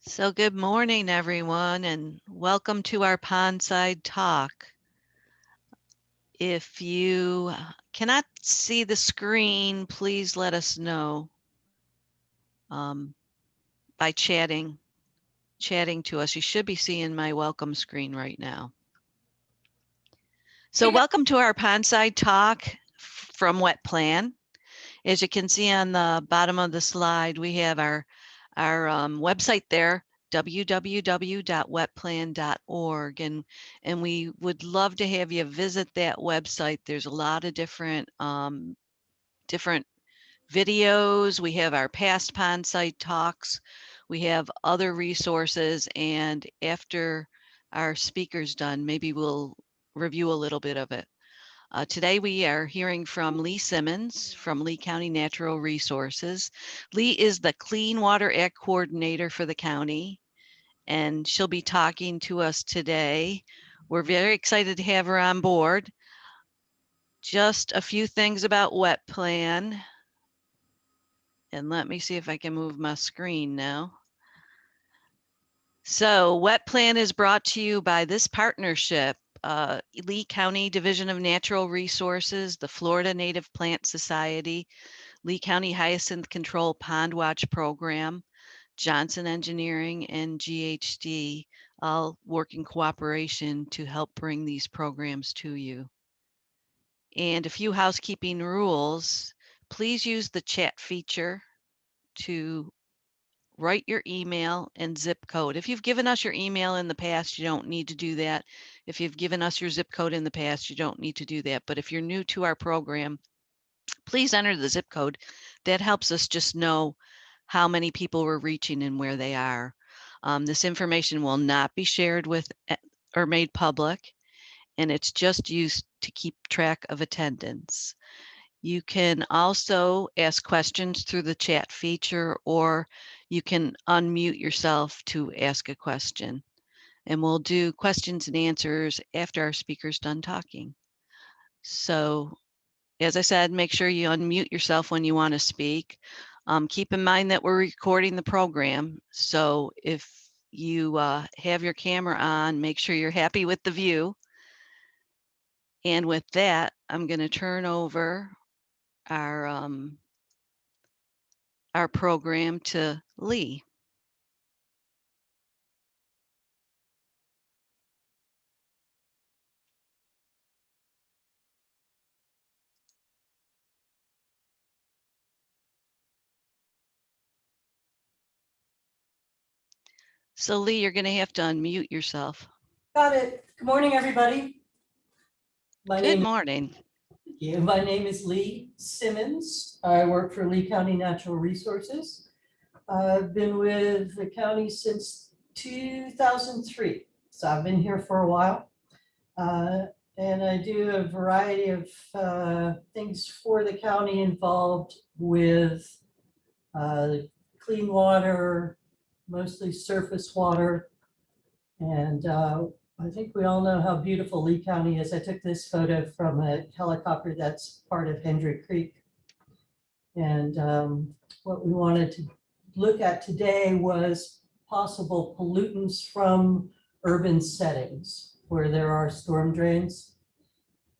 So good morning, everyone, and welcome to our Pondside Talk. If you cannot see the screen, please let us know um, by chatting to us. You should be seeing my welcome screen right now. So welcome to our Pondside Talk from Wet Plan. As you can see on the bottom of the slide, we have our website there, www.wetplan.org, and we would love to have you visit that website. There's a lot of different videos. We have our past pond site talks. We have other resources, and after our speaker's done, maybe we'll review a little bit of it. Today we are hearing from Leigh Simmons from Lee County Natural Resources. Leigh is the Clean Water Act Coordinator for the county, and she'll be talking to us today. We're very excited to have her on board. Just a few things about Wet Plan. And let me see if I can move my screen now. So Wet Plan is brought to you by this partnership, Lee County Division of Natural Resources, the Florida Native Plant Society, Lee County Hyacinth Control Pond Watch Program, Johnson Engineering, and GHD all work in cooperation to help bring these programs to you. And a few housekeeping rules. Please use the chat feature to write your email and zip code. If you've given us your email in the past, you don't need to do that. If you've given us your zip code in the past, you don't need to do that. But if you're new to our program, please enter the zip code. That helps us just know how many people we're reaching and where they are. This information will not be shared with or made public, and it's just used to keep track of attendance. You can also ask questions through the chat feature, or you can unmute yourself to ask a question. And we'll do questions and answers after our speaker's done talking. So, as I said, make sure you unmute yourself when you want to speak. Keep in mind that we're recording the program. So if you have your camera on, make sure you're happy with the view. And with that, I'm going to turn over our program to Leigh. So Leigh, you're going to have to unmute yourself. Got it. Good morning, everybody. Good morning. My name is Leigh Simmons. I work for Lee County Natural Resources. I've been with the county since 2003, so I've been here for a while. And I do a variety of things for the county involved with clean water, mostly surface water, and I think we all know how beautiful Lee County is. I took this photo from a helicopter that's part of Hendrick Creek. And what we wanted to look at today was possible pollutants from urban settings where there are storm drains.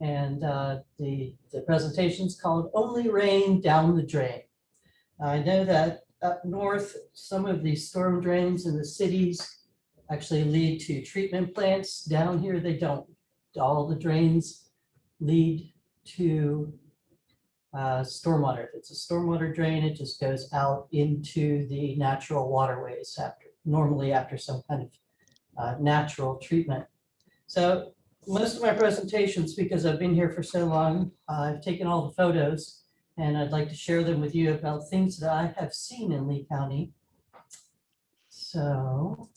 And the presentation's called Only Rain Down the Drain. I know that up north, some of these storm drains in the cities actually lead to treatment plants. Down here, they don't. All the drains lead to stormwater. If it's a stormwater drain, it just goes out into the natural waterways normally after some kind of natural treatment. So most of my presentations, because I've been here for so long, I've taken all the photos and I'd like to share them with you about things that I have seen in Lee County. So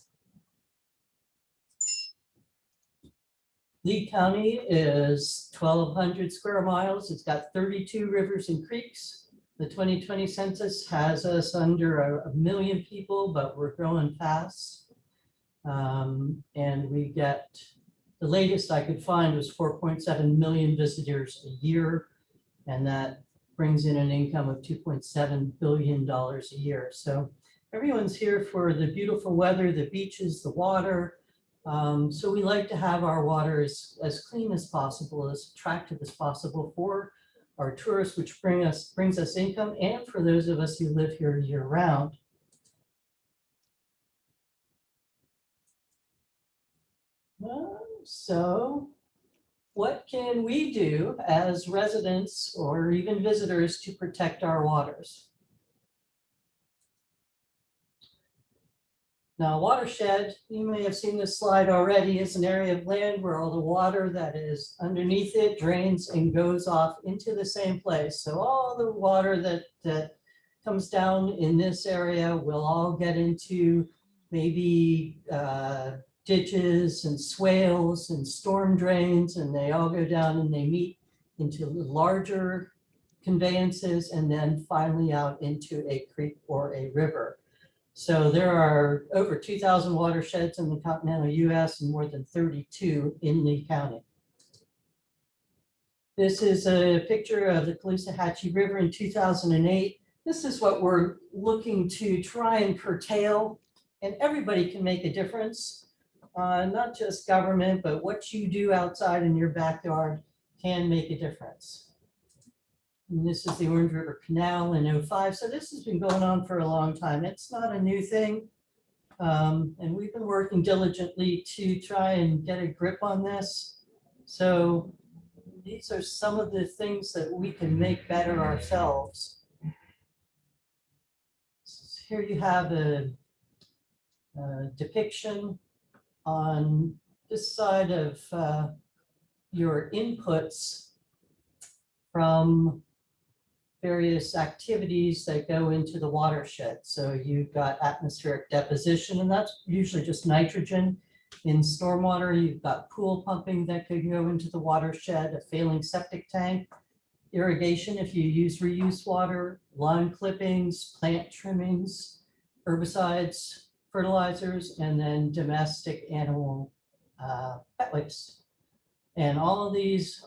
Lee County is 1,200 square miles. It's got 32 rivers and creeks. The 2020 census has us under a million people, but we're growing fast. And we get, the latest I could find was 4.7 million visitors a year. And that brings in an income of $2.7 billion a year. So everyone's here for the beautiful weather, the beaches, the water. So we like to have our water as clean as possible, as attractive as possible for our tourists, which brings us income, and for those of us who live here year round. So what can we do as residents or even visitors to protect our waters? Now, Watershed, you may have seen this slide already, is an area of land where all the water that is underneath it drains and goes off into the same place. So all the water that comes down in this area will all get into maybe ditches and swales and storm drains, and they all go down and they meet into larger conveyances and then finally out into a creek or a river. So there are over 2,000 watersheds in the continental US and more than 32 in Leigh County. This is a picture of the Caloosahatchee River in 2008. This is what we're looking to try and curtail, and everybody can make a difference. Not just government, but what you do outside in your backyard can make a difference. And this is the Orange River Canal in '05. So this has been going on for a long time. It's not a new thing. And we've been working diligently to try and get a grip on this. So these are some of the things that we can make better ourselves. Here you have a depiction on this side of your inputs from various activities that go into the watershed. So you've got atmospheric deposition, and that's usually just nitrogen. In stormwater, you've got pool pumping that could go into the watershed, a failing septic tank, irrigation if you use reuse water, lawn clippings, plant trimmings, herbicides, fertilizers, and then domestic animal pet waste. And all of these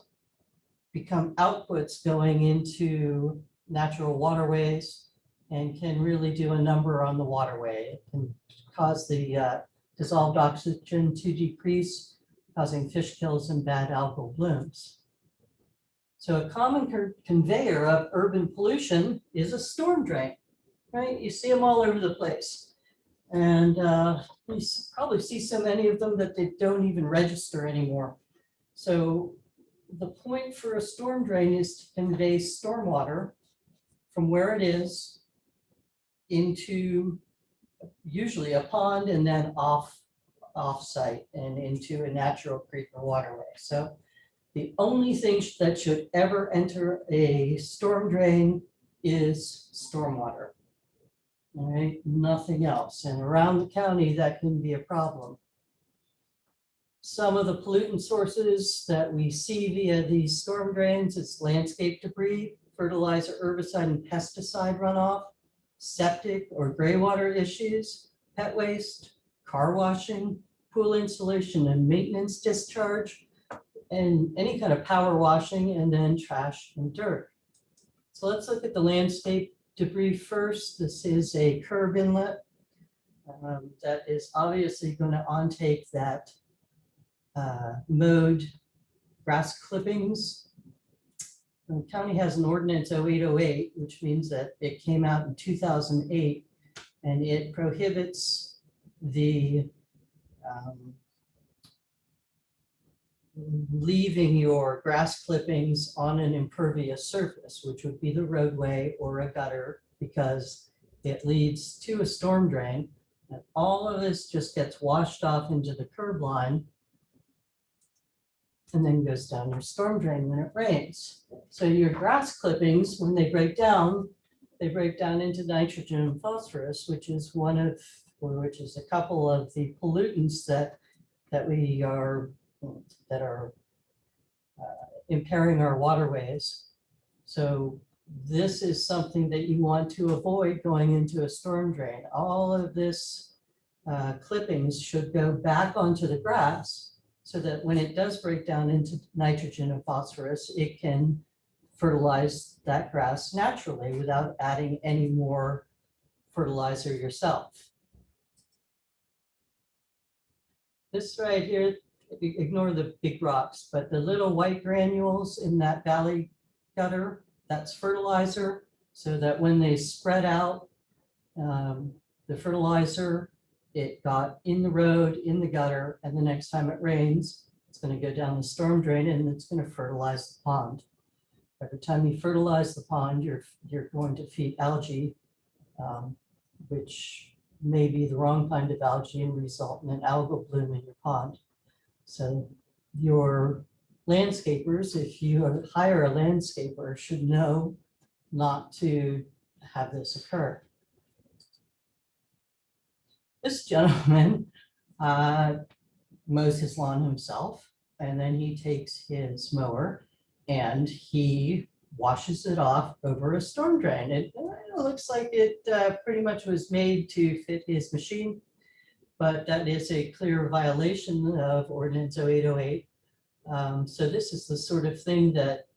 become outputs going into natural waterways and can really do a number on the waterway. It can cause the dissolved oxygen to decrease, causing fish kills and bad algal blooms. So a common conveyor of urban pollution is a storm drain, right? You see them all over the place. And you probably see so many of them that they don't even register anymore. So the point for a storm drain is to convey stormwater from where it is into usually a pond and then off-site and into a natural creek or waterway. So the only thing that should ever enter a storm drain is stormwater. All right, nothing else. And around the county, that can be a problem. Some of the pollutant sources that we see via these storm drains is landscape debris, fertilizer, herbicide, and pesticide runoff, septic or gray water issues, pet waste, car washing, pool insulation and maintenance discharge, and any kind of power washing, and then trash and dirt. So let's look at the landscape debris first. This is a curb inlet that is obviously going to ontake that mowed grass clippings. The county has an ordinance 0808, which means that it came out in 2008, and it prohibits the leaving your grass clippings on an impervious surface, which would be the roadway or a gutter, because it leads to a storm drain, and all of this just gets washed off into the curb line and then goes down your storm drain when it rains. So your grass clippings, when they break down into nitrogen and phosphorus, which is a couple of the pollutants that are impairing our waterways. So this is something that you want to avoid going into a storm drain. All of this clippings should go back onto the grass, so that when it does break down into nitrogen and phosphorus, it can fertilize that grass naturally without adding any more fertilizer yourself. This right here, ignore the big rocks, but the little white granules in that valley gutter, that's fertilizer, so that when they spread out, the fertilizer, it got in the road, in the gutter, and the next time it rains, it's going to go down the storm drain and it's going to fertilize the pond. Every time you fertilize the pond, you're going to feed algae, which may be the wrong kind of algae and result in an algal bloom in your pond. So your landscapers, if you hire a landscaper, should know not to have this occur. This gentleman mows his lawn himself, and then he takes his mower and he washes it off over a storm drain. It looks like it pretty much was made to fit his machine, but that is a clear violation of Ordinance 0808. So this is the sort of thing that,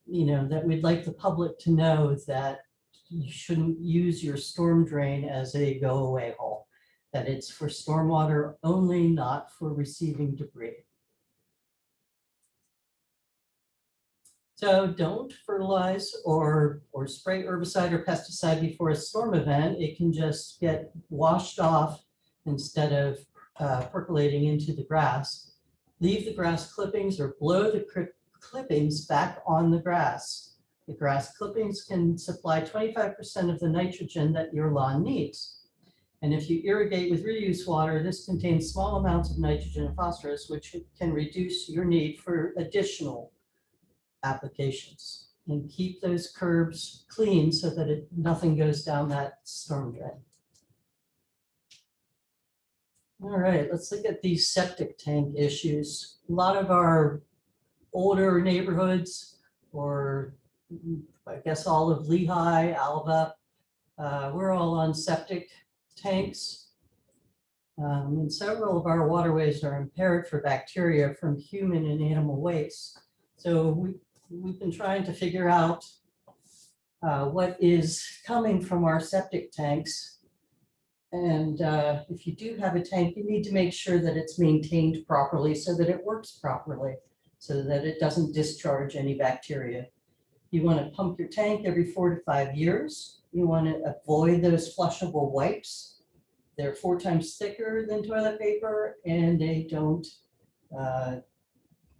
that we'd like the public to know, that you shouldn't use your storm drain as a go-away hole, that it's for stormwater only, not for receiving debris. So don't fertilize or spray herbicide or pesticide before a storm event. It can just get washed off instead of percolating into the grass. Leave the grass clippings or blow the clippings back on the grass. The grass clippings can supply 25% of the nitrogen that your lawn needs. And if you irrigate with reuse water, this contains small amounts of nitrogen and phosphorus, which can reduce your need for additional applications. And keep those curbs clean so that nothing goes down that storm drain. All right, let's look at these septic tank issues. A lot of our older neighborhoods, or I guess all of Lehigh, Alva, we're all on septic tanks. And several of our waterways are impaired for bacteria from human and animal waste. So we've been trying to figure out what is coming from our septic tanks. And if you do have a tank, you need to make sure that it's maintained properly so that it works properly, so that it doesn't discharge any bacteria. You want to pump your tank every 4 to 5 years. You want to avoid those flushable wipes. They're 4 times thicker than toilet paper, and they don't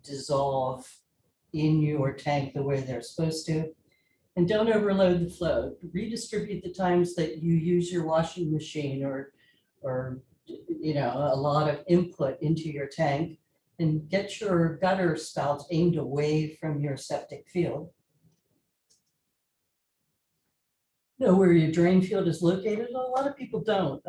dissolve in your tank the way they're supposed to. And don't overload the flow. Redistribute the times that you use your washing machine or a lot of input into your tank, and get your gutter spouts aimed away from your septic field. Know where your drain field is located. A lot of people don't.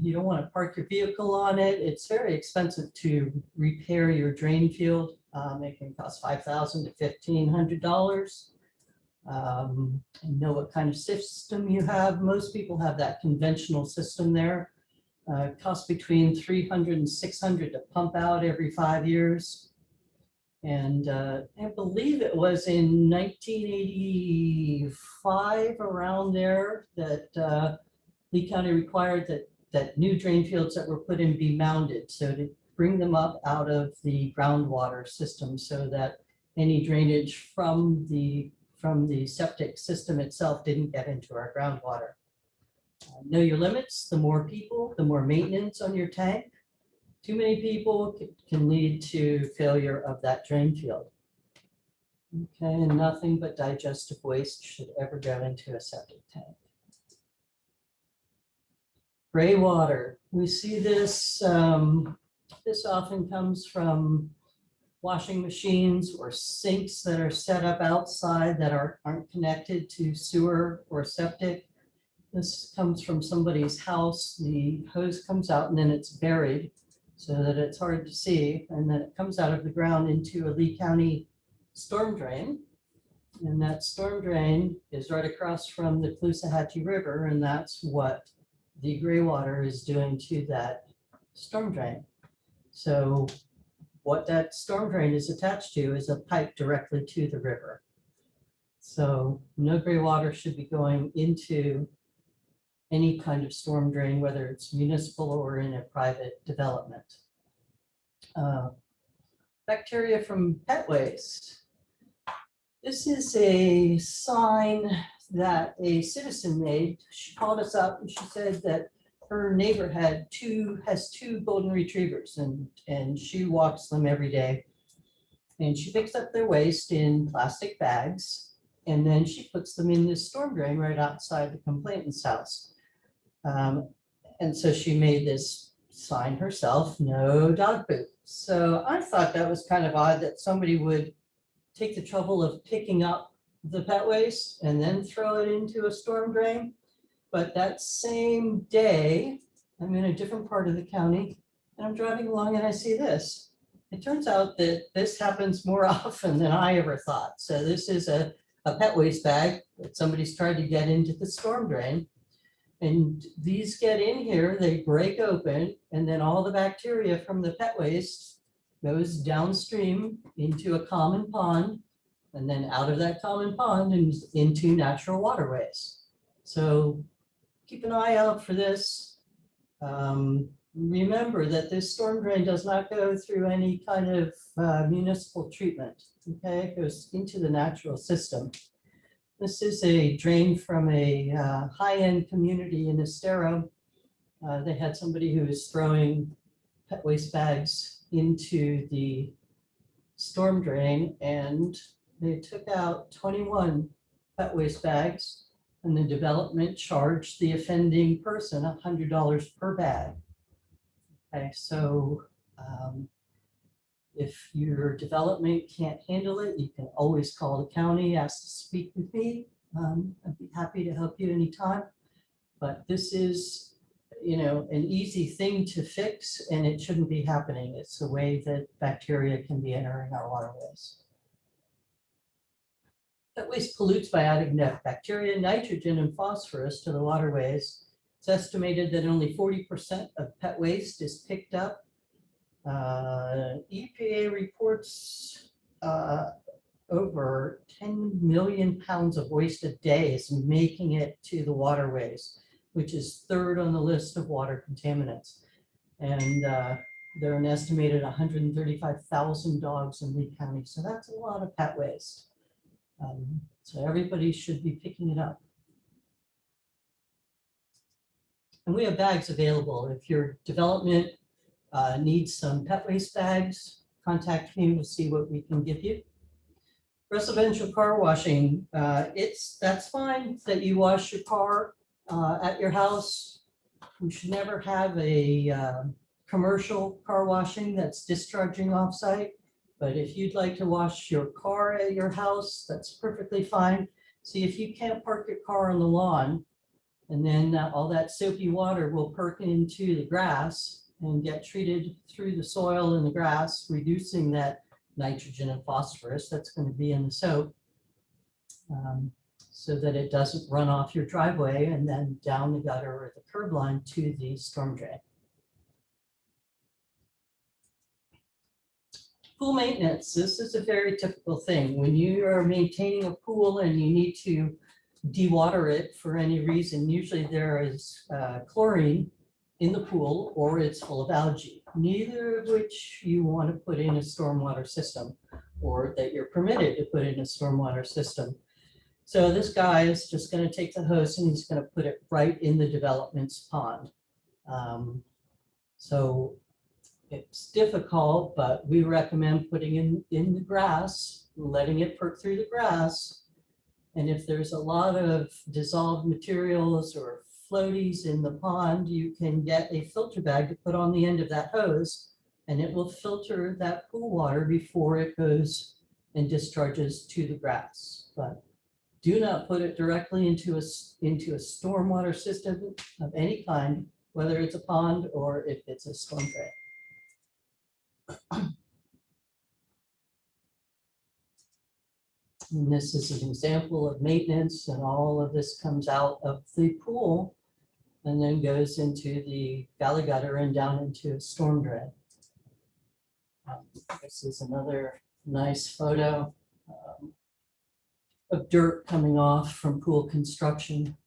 You don't want to park your vehicle on it. It's very expensive to repair your drain field. It can cost $5,000 to $1,500. Know what kind of system you have. Most people have that conventional system there. It costs between $300 and $600 to pump out every 5 years. And I believe it was in 1985, around there, that Lee County required that new drain fields that were put in be mounded, so to bring them up out of the groundwater system, so that any drainage from the septic system itself didn't get into our groundwater. Know your limits. The more people, the more maintenance on your tank. Too many people can lead to failure of that drain field. Okay, and nothing but digestive waste should ever go into a septic tank. Gray water. We see this, this often comes from washing machines or sinks that are set up outside that aren't connected to sewer or septic. This comes from somebody's house. The hose comes out and then it's buried so that it's hard to see. And then it comes out of the ground into a Lee County storm drain. And that storm drain is right across from the Caloosahatchee River. And that's what the gray water is doing to that storm drain. So what that storm drain is attached to is a pipe directly to the river. So no gray water should be going into any kind of storm drain, whether it's municipal or in a private development. Bacteria from pet waste. This is a sign that a citizen made. She called us up and she said that her neighbor has two golden retrievers, and she walks them every day. And she picks up their waste in plastic bags, and then she puts them in this storm drain right outside the complainant's house. And so she made this sign herself, no dog poop. So I thought that was kind of odd that somebody would take the trouble of picking up the pet waste and then throw it into a storm drain. But that same day, I'm in a different part of the county and I'm driving along and I see this. It turns out that this happens more often than I ever thought. So this is a pet waste bag that somebody's tried to get into the storm drain. And these get in here, they break open, and then all the bacteria from the pet waste goes downstream into a common pond, and then out of that common pond and into natural waterways. So keep an eye out for this. Remember that this storm drain does not go through any kind of municipal treatment. Okay, it goes into the natural system. This is a drain from a high-end community in Estero. They had somebody who was throwing pet waste bags into the storm drain, and they took out 21 pet waste bags, and the development charged the offending person $100 per bag. Okay, so if your development can't handle it, you can always call the county, ask to speak with me. I'd be happy to help you anytime. But this is, an easy thing to fix, and it shouldn't be happening. It's the way that bacteria can be entering our waterways. Pet waste pollutes by adding bacteria, nitrogen, and phosphorus to the waterways. It's estimated that only 40% of pet waste is picked up. EPA reports over 10 million pounds of waste a day is making it to the waterways, which is third on the list of water contaminants. And there are an estimated 135,000 dogs in Leigh County. So that's a lot of pet waste. So everybody should be picking it up. And we have bags available. If your development needs some pet waste bags, contact me, we'll see what we can give you. Residential car washing, that's fine that you wash your car at your house. We should never have a commercial car washing that's discharging offsite. But if you'd like to wash your car at your house, that's perfectly fine. See, if you can't park your car on the lawn, and then all that soapy water will perk into the grass and get treated through the soil and the grass, reducing that nitrogen and phosphorus that's going to be in the soap, so that it doesn't run off your driveway and then down the gutter or the curb line to the storm drain. Pool maintenance. This is a very typical thing. When you are maintaining a pool and you need to dewater it for any reason, usually there is chlorine in the pool or it's full of algae, neither of which you want to put in a stormwater system or that you're permitted to put in a stormwater system. So this guy is just going to take the hose and he's going to put it right in the development's pond. So it's difficult, but we recommend putting in the grass, letting it perk through the grass. And if there's a lot of dissolved materials or floaties in the pond, you can get a filter bag to put on the end of that hose, and it will filter that pool water before it goes and discharges to the grass. But do not put it directly into a stormwater system of any kind, whether it's a pond or if it's a storm drain. And this is an example of maintenance, and all of this comes out of the pool and then goes into the valley gutter and down into a storm drain. This is another nice photo of dirt coming off from pool construction.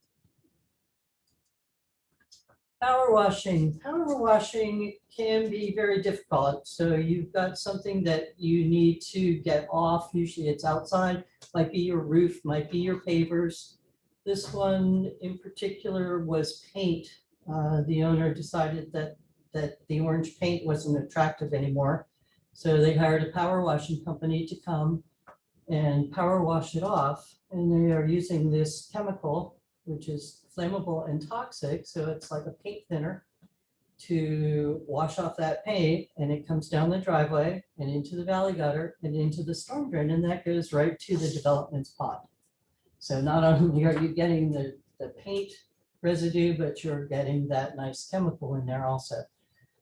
Power washing. Power washing can be very difficult. So you've got something that you need to get off. Usually it's outside, might be your roof, might be your pavers. This one in particular was paint. The owner decided that the orange paint wasn't attractive anymore. So they hired a power washing company to come and power wash it off. And they are using this chemical, which is flammable and toxic. So it's like a paint thinner to wash off that paint, and it comes down the driveway and into the valley gutter and into the storm drain, and that goes right to the development spot. So not only are you getting the paint residue, but you're getting that nice chemical in there also.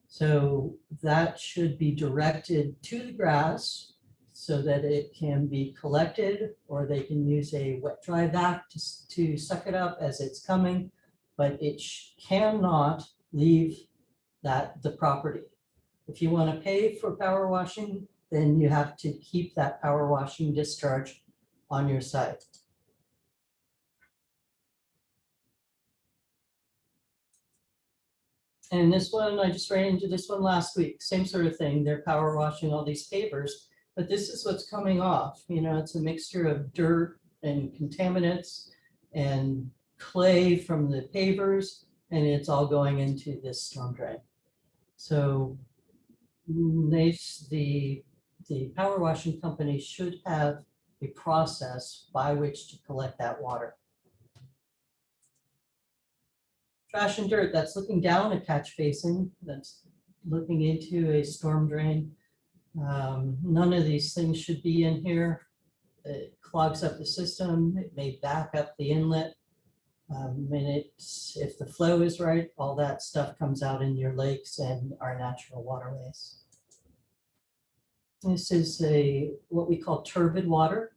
So that should be directed to the grass so that it can be collected, or they can use a wet dry vac to suck it up as it's coming, but it cannot leave the property. If you want to pay for power washing, then you have to keep that power washing discharge on your site. And this one, I just ran into this one last week, same sort of thing. They're power washing all these pavers, but this is what's coming off. You know, it's a mixture of dirt and contaminants and clay from the pavers, and it's all going into this storm drain. So the power washing company should have a process by which to collect that water. Trash and dirt, that's looking down a catch basin, that's looking into a storm drain. None of these things should be in here. It clogs up the system, it may back up the inlet. And if the flow is right, all that stuff comes out in your lakes and our natural waterways. This is what we call turbid water.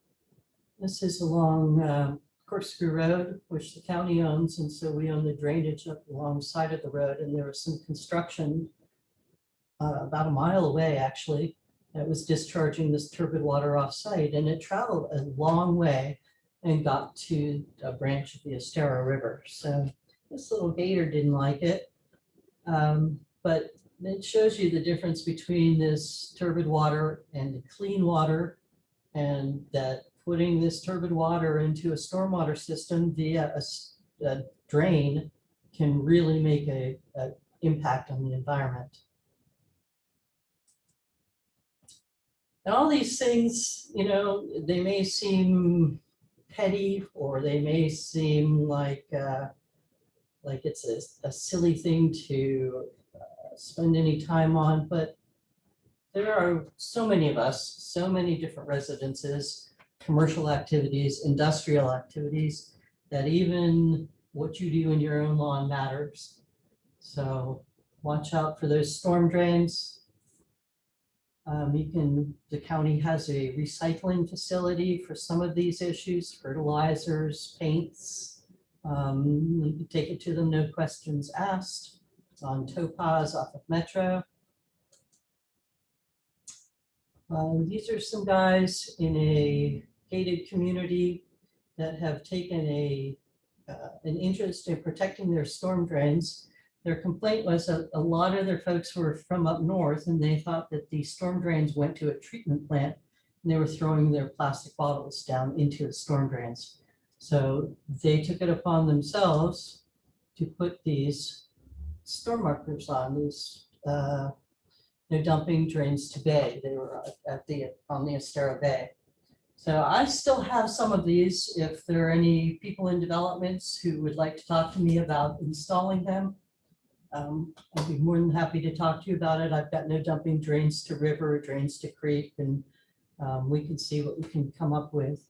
This is along Corkscrew Road, which the county owns, and so we own the drainage up alongside of the road, and there was some construction about a mile away, actually, that was discharging this turbid water off-site, and it traveled a long way and got to a branch of the Estero River. So this little gator didn't like it, but it shows you the difference between this turbid water and the clean water, and that putting this turbid water into a stormwater system via a drain can really make an impact on the environment. And all these things, you know, they may seem petty, or they may seem like it's a silly thing to spend any time on, but there are so many of us, so many different residences, commercial activities, industrial activities, that even what you do in your own lawn matters. So watch out for those storm drains. The county has a recycling facility for some of these issues, fertilizers, paints. You can take it to them, no questions asked. It's on Topaz off of Metro. These are some guys in a gated community that have taken an interest in protecting their storm drains. Their complaint was that a lot of their folks were from up north, and they thought that the storm drains went to a treatment plant, and they were throwing their plastic bottles down into the storm drains. So they took it upon themselves to put these storm markers on these no dumping drains to bay. They were on the Estero Bay. So I still have some of these. If there are any people in developments who would like to talk to me about installing them, I'd be more than happy to talk to you about it. I've got no dumping drains to river, drains to creek, and we can see what we can come up with.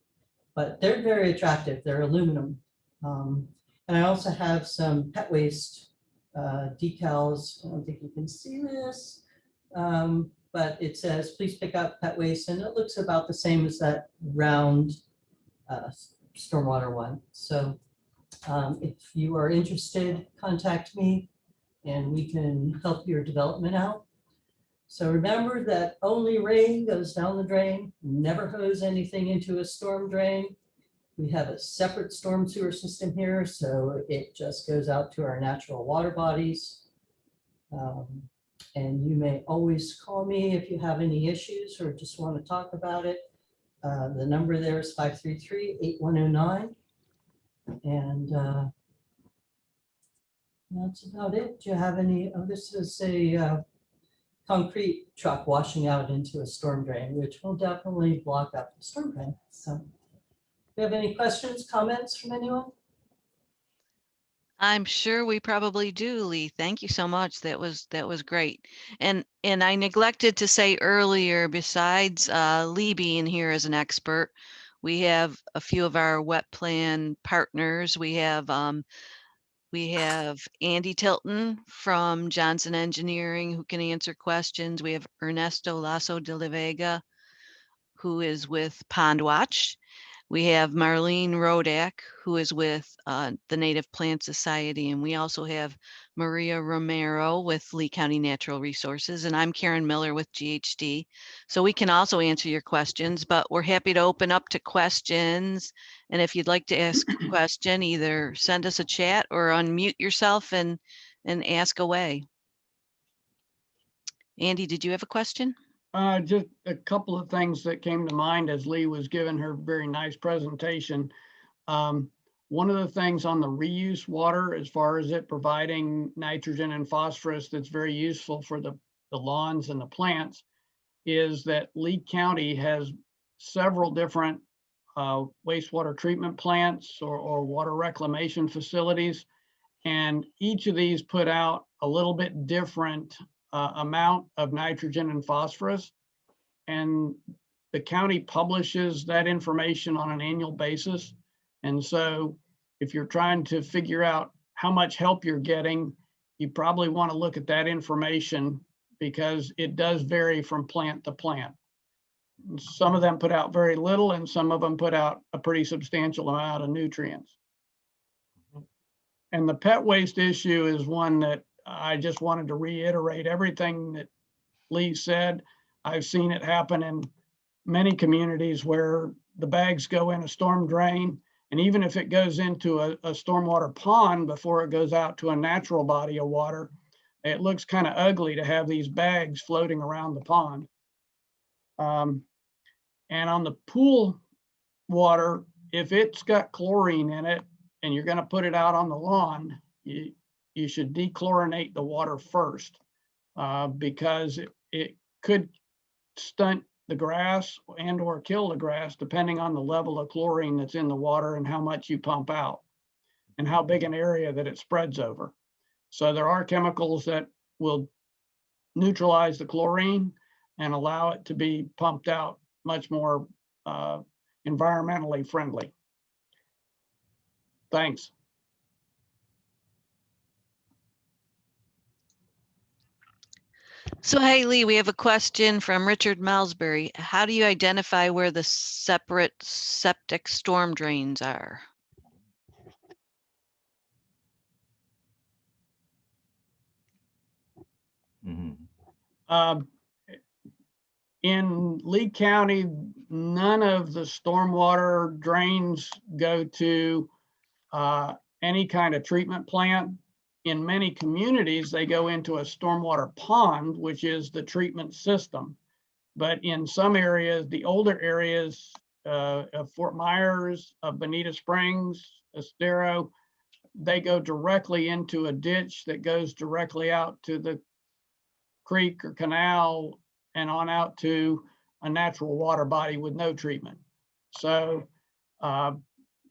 But they're very attractive. They're aluminum. And I also have some pet waste decals. I don't think you can see this. But it says, please pick up pet waste, and it looks about the same as that round stormwater one. So if you are interested, contact me and we can help your development out. So remember that only rain goes down the drain, never hose anything into a storm drain. We have a separate storm sewer system here, so it just goes out to our natural water bodies. And you may always call me if you have any issues or just want to talk about it. The number there is 533-8109. And that's about it. Do you have any, oh, this is a concrete truck washing out into a storm drain, which will definitely block up the storm drain. So, do you have any questions, comments from anyone? I'm sure we probably do, Lee. Thank you so much. That was great. And I neglected to say earlier, besides Lee being here as an expert, we have a few of our wet plan partners. We have Andy Tilton from Johnson Engineering who can answer questions. We have Ernesto Lasso de la Vega, who is with Pond Watch. We have Marlene Rodak, who is with the Native Plant Society, and we also have Maria Romero with Lee County Natural Resources, and I'm Karen Miller with GHD. So we can also answer your questions, but we're happy to open up to questions. And if you'd like to ask a question, either send us a chat or unmute yourself and ask away. Andy, did you have a question? Just a couple of things that came to mind as Leigh was giving her very nice presentation. One of the things on the reuse water, as far as it providing nitrogen and phosphorus that's very useful for the lawns and the plants, is that Lee County has several different wastewater treatment plants or water reclamation facilities. And each of these put out a little bit different amount of nitrogen and phosphorus. And the county publishes that information on an annual basis. And so if you're trying to figure out how much help you're getting, you probably want to look at that information because it does vary from plant to plant. Some of them put out very little and some of them put out a pretty substantial amount of nutrients. And the pet waste issue is one that I just wanted to reiterate everything that Leigh said. I've seen it happen in many communities where the bags go in a storm drain. And even if it goes into a stormwater pond before it goes out to a natural body of water, it looks kind of ugly to have these bags floating around the pond. And on the pool water, if it's got chlorine in it and you're going to put it out on the lawn, you should dechlorinate the water first because it could stunt the grass and or kill the grass depending on the level of chlorine that's in the water and how much you pump out and how big an area that it spreads over. So there are chemicals that will neutralize the chlorine and allow it to be pumped out much more environmentally friendly. Thanks. So, hey, Lee, we have a question from Richard Malsbury. How do you identify where the separate septic storm drains are? In Lee County, none of the stormwater drains go to any kind of treatment plant. In many communities, they go into a stormwater pond, which is the treatment system. But in some areas, the older areas of Fort Myers, of Bonita Springs, Estero, they go directly into a ditch that goes directly out to the creek or canal and on out to a natural water body with no treatment. So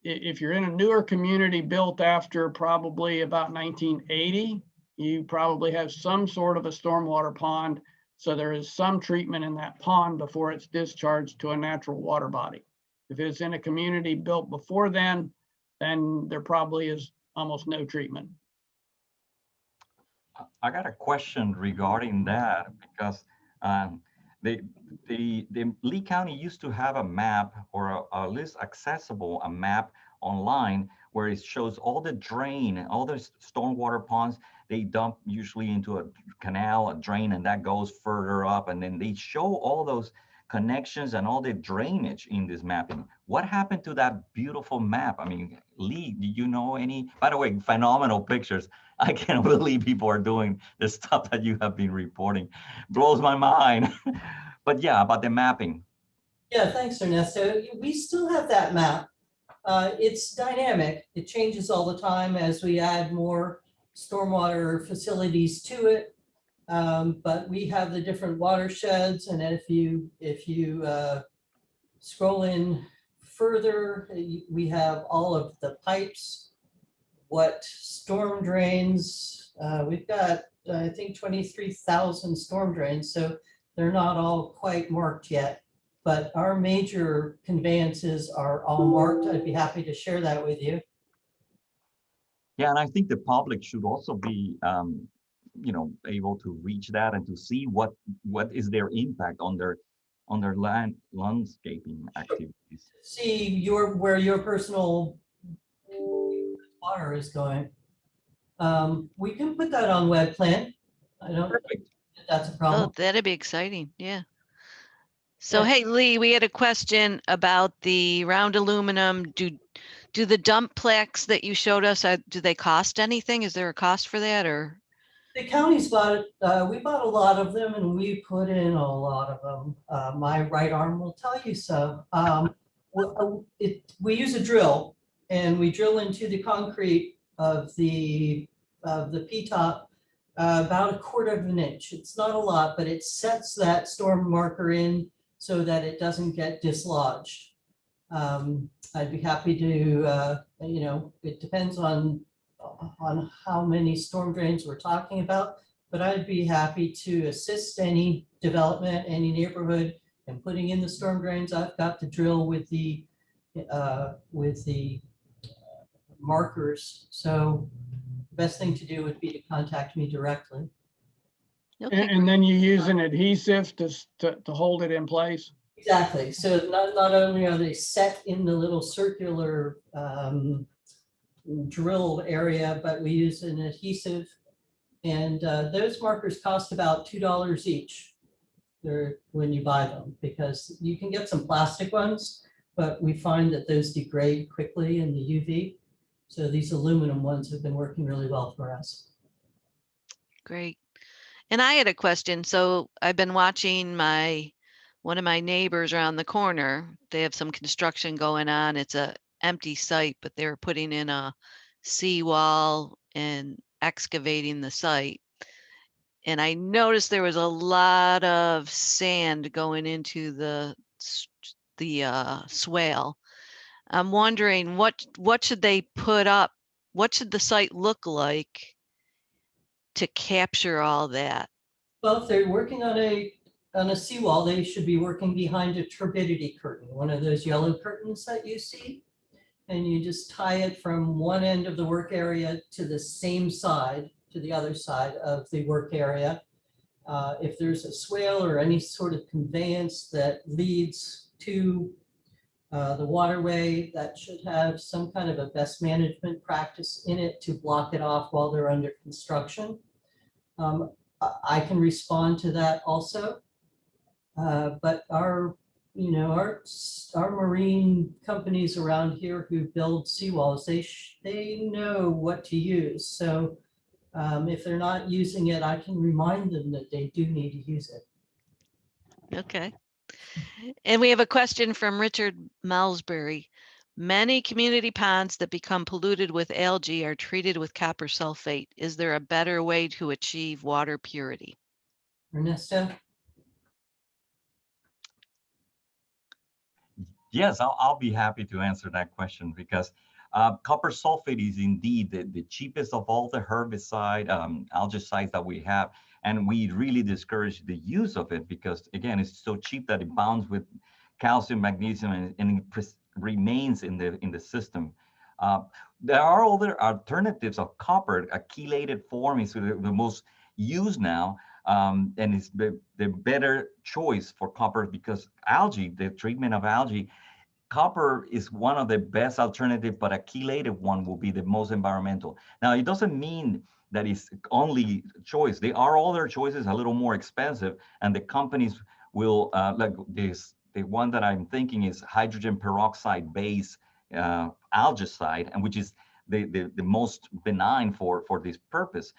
if you're in a newer community built after probably about 1980, you probably have some sort of a stormwater pond. So there is some treatment in that pond before it's discharged to a natural water body. If it's in a community built before then there probably is almost no treatment. I got a question regarding that because the Lee County used to have a map or a least accessible a map online where it shows all the drain, all the stormwater ponds. They dump usually into a canal, a drain, and that goes further up. And then they show all those connections and all the drainage in this mapping. What happened to that beautiful map? I mean, Leigh, do you know any? By the way, phenomenal pictures. I can't believe people are doing the stuff that you have been reporting. Blows my mind. But yeah, about the mapping. Yeah, thanks, Ernesto. We still have that map. It's dynamic. It changes all the time as we add more stormwater facilities to it. But we have the different watersheds, and if you scroll in further, we have all of the pipes, what storm drains. We've got, I think, 23,000 storm drains, so they're not all quite marked yet. But our major conveyances are all marked. I'd be happy to share that with you. Yeah, and I think the public should also be, you know, able to reach that and to see what is their impact on their landscaping activities. See where your personal water is going. We can put that on web plan. I don't think Perfect. that's a Oh, problem. that'd be exciting. Yeah. So, Yeah. hey, Leigh, we had a question about the round aluminum. Do the dump plaques that you showed us, do they cost anything? Is there a cost for that, or? The county's bought it. We bought a lot of them, and we put in a lot of them. My right arm will tell you so. We use a drill, and we drill into the concrete of the P-top about 1/4 of an inch. It's not a lot, but it sets that storm marker in so that it doesn't get dislodged. I'd be happy to, you know, it depends on how many storm drains we're talking about, but I'd be happy to assist any development, any neighborhood in putting in the storm drains. I've got the drill with the markers. So the best thing to do would be to contact me directly. Okay, And then you use an adhesive to hold it in place? Exactly. So not only are they set in the little circular drill area, but we use an adhesive. And those markers cost about $2 each when you buy them, because you can get some plastic ones, but we find that those degrade quickly in the UV. So these aluminum ones have been working really well for us. great. And I had a question. So I've been watching one of my neighbors around the corner. They have some construction going on. It's a empty site, but they're putting in a seawall and excavating the site. And I noticed there was a lot of sand going into the swale. I'm wondering what should they put up? What should the site look like to capture all that? Well, if they're working on a seawall, they should be working behind a turbidity curtain, one of those yellow curtains that you see. And you just tie it from one end of the work area to the same side, to the other side of the work area. If there's a swale or any sort of conveyance that leads to the waterway, that should have some kind of a best management practice in it to block it off while they're under construction. I can respond to that also. But our marine companies around here who build seawalls, they know what to use. So if they're not using it, I can remind them that they do need to use it. Okay. And we have a question from Richard Malsbury. Many community ponds that become polluted with algae are treated with copper sulfate. Is there a better way to achieve water purity? Ernesto? Yes, I'll be happy to answer that question, because copper sulfate is indeed the cheapest of all the herbicide, algicides that we have. And we really discourage the use of it because, again, it's so cheap that it bonds with calcium, magnesium, and it remains in the system. There are other alternatives of copper. A chelated form is the most used now. And it's the better choice for copper because algae, the treatment of algae, copper is one of the best alternatives, but a chelated one will be the most environmental. Now, it doesn't mean that it's only choice. There are other choices a little more expensive, and the companies will, like this, the one that I'm thinking is hydrogen peroxide base algicide, and which is the most benign for this purpose,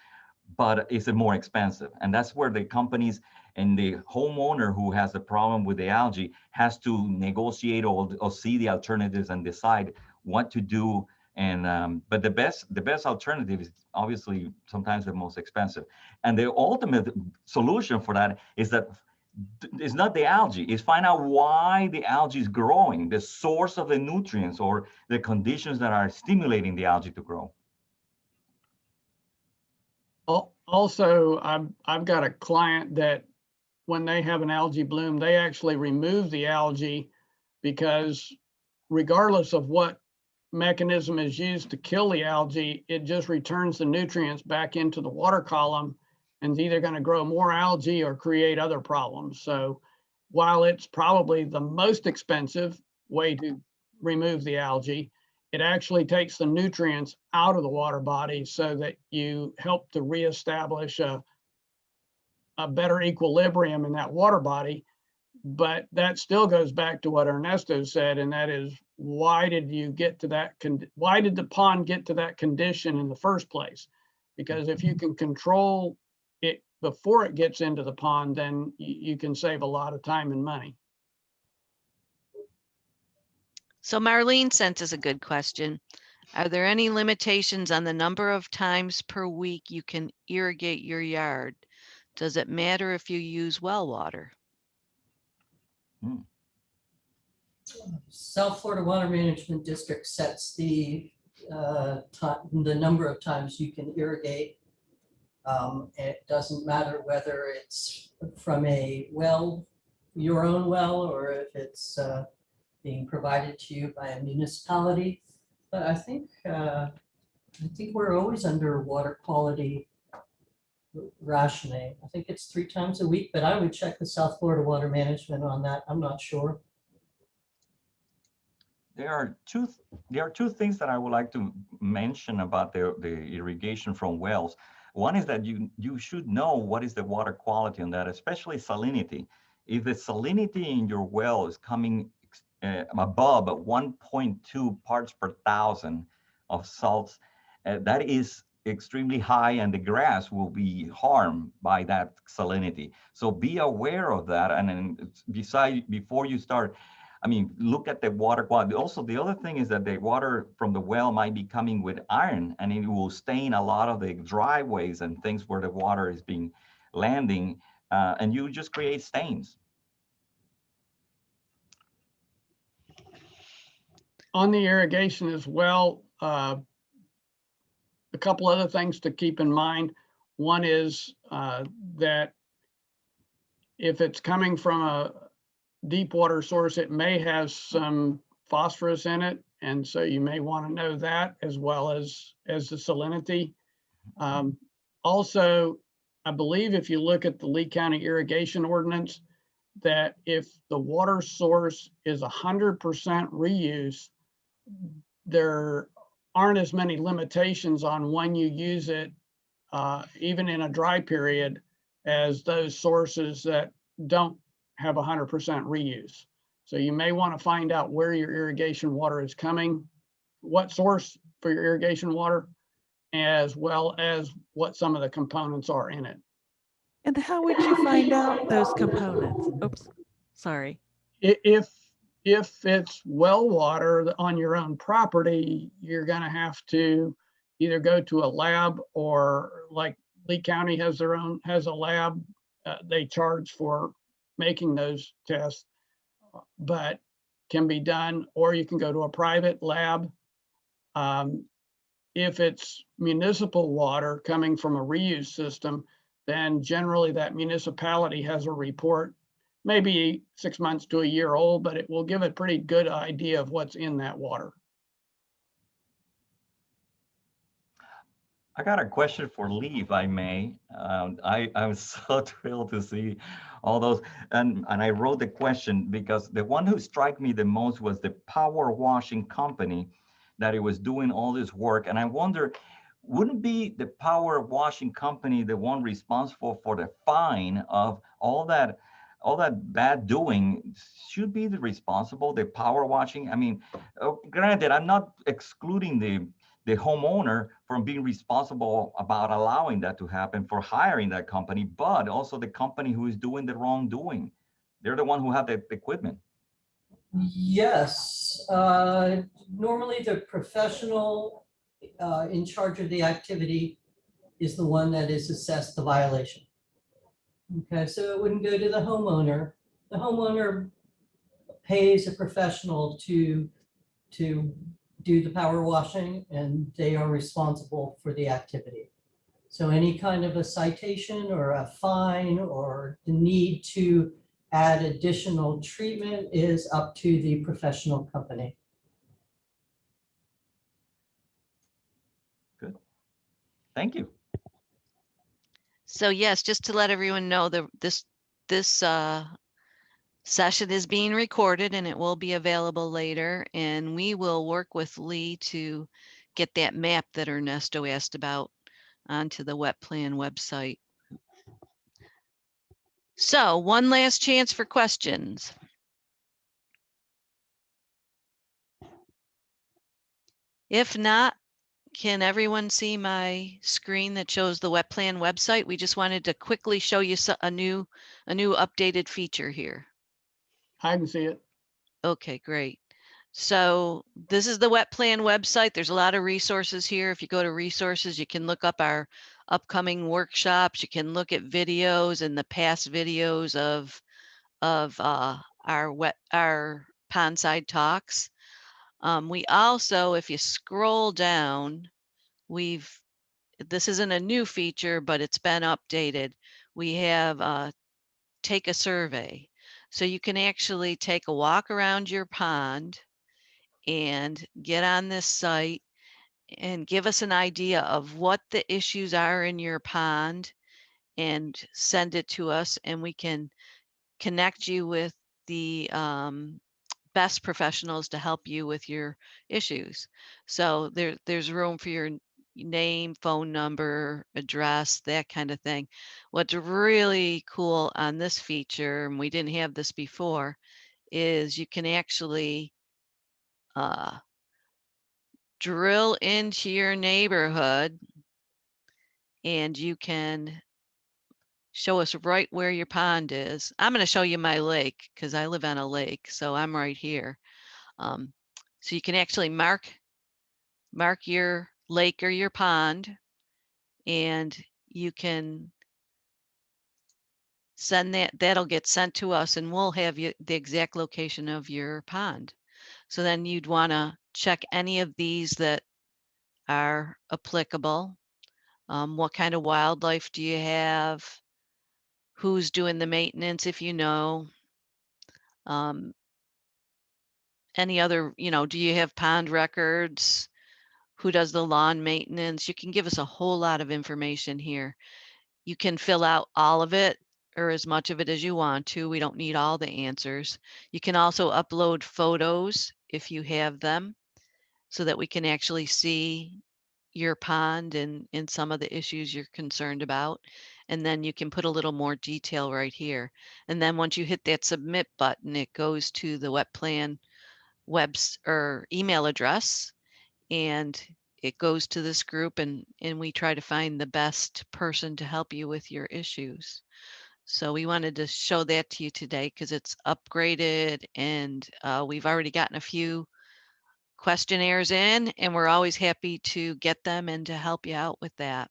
but it's more expensive. And that's where the companies and the homeowner who has a problem with the algae has to negotiate or see the alternatives and decide what to do. And but the best alternative is obviously sometimes the most expensive. And the ultimate solution for that is that it's not the algae, it's find out why the algae is growing, the source of the nutrients or the conditions that are stimulating the algae to grow. Also, I've got a client that when they have an algae bloom, they actually remove the algae because regardless of what mechanism is used to kill the algae, it just returns the nutrients back into the water column and is either going to grow more algae or create other problems. So while it's probably the most expensive way to remove the algae, it actually takes the nutrients out of the water body so that you help to reestablish a better equilibrium in that water body. But that still goes back to what Ernesto said, and that is, why did you get to that? Why did the pond get to that condition in the first place? Because if you can control it before it gets into the pond, then you can save a lot of time and money. So Marlene sent us a good question. Are there any limitations on the number of times per week you can irrigate your yard? Does it matter if you use well water? South Florida Water Management District sets the number of times you can irrigate. It doesn't matter whether it's from a well, your own well, or if it's being provided to you by a municipality. But I think we're always under water quality rationing. I think it's 3 times a week, but I would check with South Florida Water Management on that. I'm not sure. There are two things that I would like to mention about the irrigation from wells. One is that you should know what is the water quality on that, especially salinity. If the salinity in your well is coming above 1.2 parts per thousand of salts, that is extremely high, and the grass will be harmed by that salinity. So be aware of that, and then before you start, I mean, look at the water quality. Also, the other thing is that the water from the well might be coming with iron, and it will stain a lot of the driveways and things where the water is being landing, and you just create stains. On the irrigation as well, a couple other things to keep in mind. One is that if it's coming from a deep water source, it may have some phosphorus in it, and so you may want to know that, as well as the salinity. Also, I believe if you look at the Lee County irrigation ordinance, that if the water source is 100% reuse, there aren't as many limitations on when you use it, even in a dry period, as those sources that don't have 100% reuse. So you may want to find out where your irrigation water is coming, what source for your irrigation water, as well as what some of the components are in it. And how would you find out those components? Oops, sorry. If it's well water on your own property, you're going to have to either go to a lab, or like Lee County has a lab. They charge for making those tests, but can be done, or you can go to a private lab. If it's municipal water coming from a reuse system, then generally that municipality has a report, maybe 6 months to a year old, but it will give a pretty good idea of what's in that water. I got a question for Leigh, if I may. I'm so thrilled to see all those, and I wrote the question because the one who struck me the most was the power washing company, that it was doing all this work. And I wonder, wouldn't be the power washing company the one responsible for the fine of all that all that bad doing should be the responsible, the power washing. I mean, granted, I'm not excluding the homeowner from being responsible about allowing that to happen, for hiring that company, but also the company who is doing the wrongdoing. They're the one who have the equipment. Yes, normally the professional in charge of the activity is the one that is assessed the violation. Okay, so it wouldn't go to the homeowner. The homeowner pays a professional to do the power washing, and they are responsible for the activity. So any kind of a citation or a fine or the need to add additional treatment is up to the professional company. Good. Thank you. So yes, just to let everyone know, this session is being recorded and it will be available later. And we will work with Leigh to get that map that Ernesto asked about onto the wet plan website. So one last chance for questions. If not, can everyone see my screen that shows the wet plan website? We just wanted to quickly show you a new updated feature here. I can see it. Okay, great. So this is the wet plan website. There's a lot of resources here. If you go to resources, you can look up our upcoming workshops. You can look at videos and the past videos of our pondside talks. We also, if you scroll down, this isn't a new feature, but it's been updated. We have take a survey. So you can actually take a walk around your pond and get on this site and give us an idea of what the issues are in your pond and send it to us, and we can connect you with the best professionals to help you with your issues. So there's room for your name, phone number, address, that kind of thing. What's really cool on this feature, and we didn't have this before, is you can actually drill into your neighborhood and you can show us right where your pond is. I'm going to show you my lake because I live on a lake, so I'm right here. So you can actually mark your lake or your pond, and you can send that'll get sent to us, and we'll have you the exact location of your pond. So then you'd want to check any of these that are applicable. What kind of wildlife do you have? Who's doing the maintenance, if you know? Any other, do you have pond records? Who does the lawn maintenance? You can give us a whole lot of information here. You can fill out all of it or as much of it as you want to. We don't need all the answers. You can also upload photos if you have them so that we can actually see your pond and some of the issues you're concerned about. And then you can put a little more detail right here. And then once you hit that submit button, it goes to the wet plan or email address, and it goes to this group, and we try to find the best person to help you with your issues. So we wanted to show that to you today because it's upgraded, and we've already gotten a few questionnaires in, and we're always happy to get them and to help you out with that.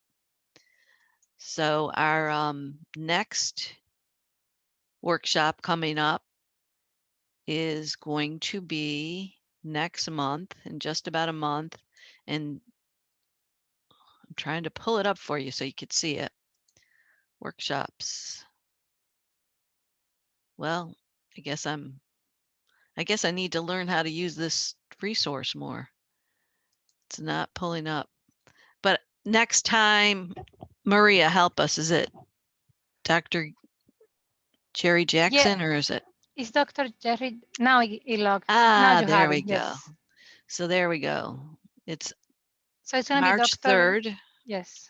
So our next workshop coming up is going to be next month, in just about a month, and I'm trying to pull it up for you so you could see it. Workshops. Well, I guess I need to learn how to use this resource more. It's not pulling up. But next time, Maria, help us. Is it Dr. Jerry Jackson or is it? It's Dr. Jerry. Now it logged. Now Ah, you there have we it. go. Yes. So there we go. It's So it's going to be March Dr. 3rd. Yes.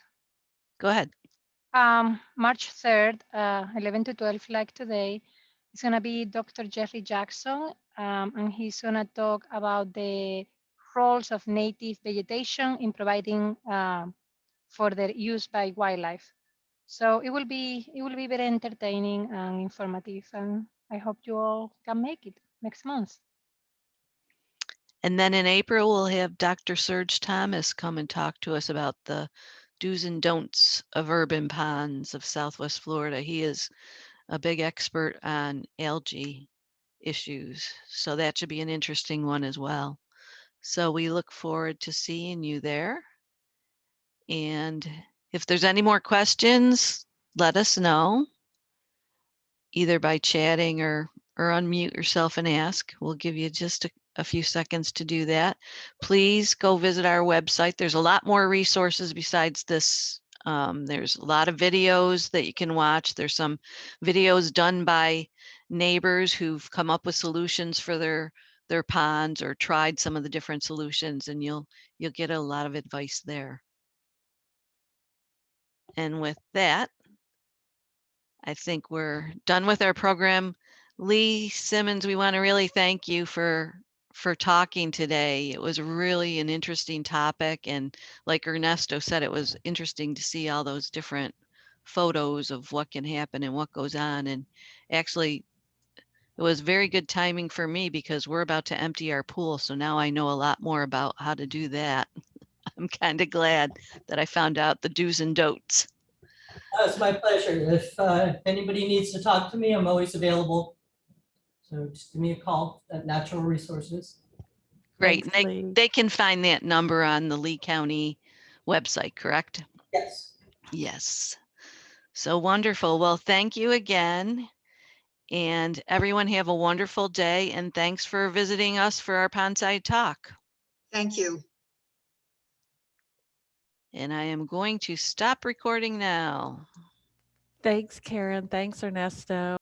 Go ahead. March 3rd, 11 to 12, like today. It's gonna be Dr. Jeffrey Jackson, and he's gonna talk about the roles of native vegetation in providing for their use by wildlife. So it will be very entertaining and informative, and I hope you all can make it next month. And then in April, we'll have Dr. Serge Thomas come and talk to us about the do's and don'ts of urban ponds of Southwest Florida. He is a big expert on algae issues, so that should be an interesting one as well. So we look forward to seeing you there. And if there's any more questions, let us know, either by chatting or unmute yourself and ask. We'll give you just a few seconds to do that. Please go visit our website. There's a lot more resources besides this. There's a lot of videos that you can watch. There's some videos done by neighbors who've come up with solutions for their ponds or tried some of the different solutions, and you'll get a lot of advice there. And with that, I think we're done with our program. Leigh Simmons, we want to really thank you for talking today. It was really an interesting topic, and like Ernesto said, it was interesting to see all those different photos of what can happen and what goes on. And actually, it was very good timing for me because we're about to empty our pool, so now I know a lot more about how to do that. I'm kind of glad that I found out the do's and don'ts. It's my pleasure. If anybody needs to talk to me, I'm always available. So just give me a call at Natural Resources. Great. Thanks, They, Leigh. they can find that number on the Lee County website, correct? Yes. Yes. So wonderful. Well, thank you again. And everyone have a wonderful day. And thanks for visiting us for our Pondside Talk. Thank you. And I am going to stop recording now. Thanks, Karen. Thanks, Ernesto.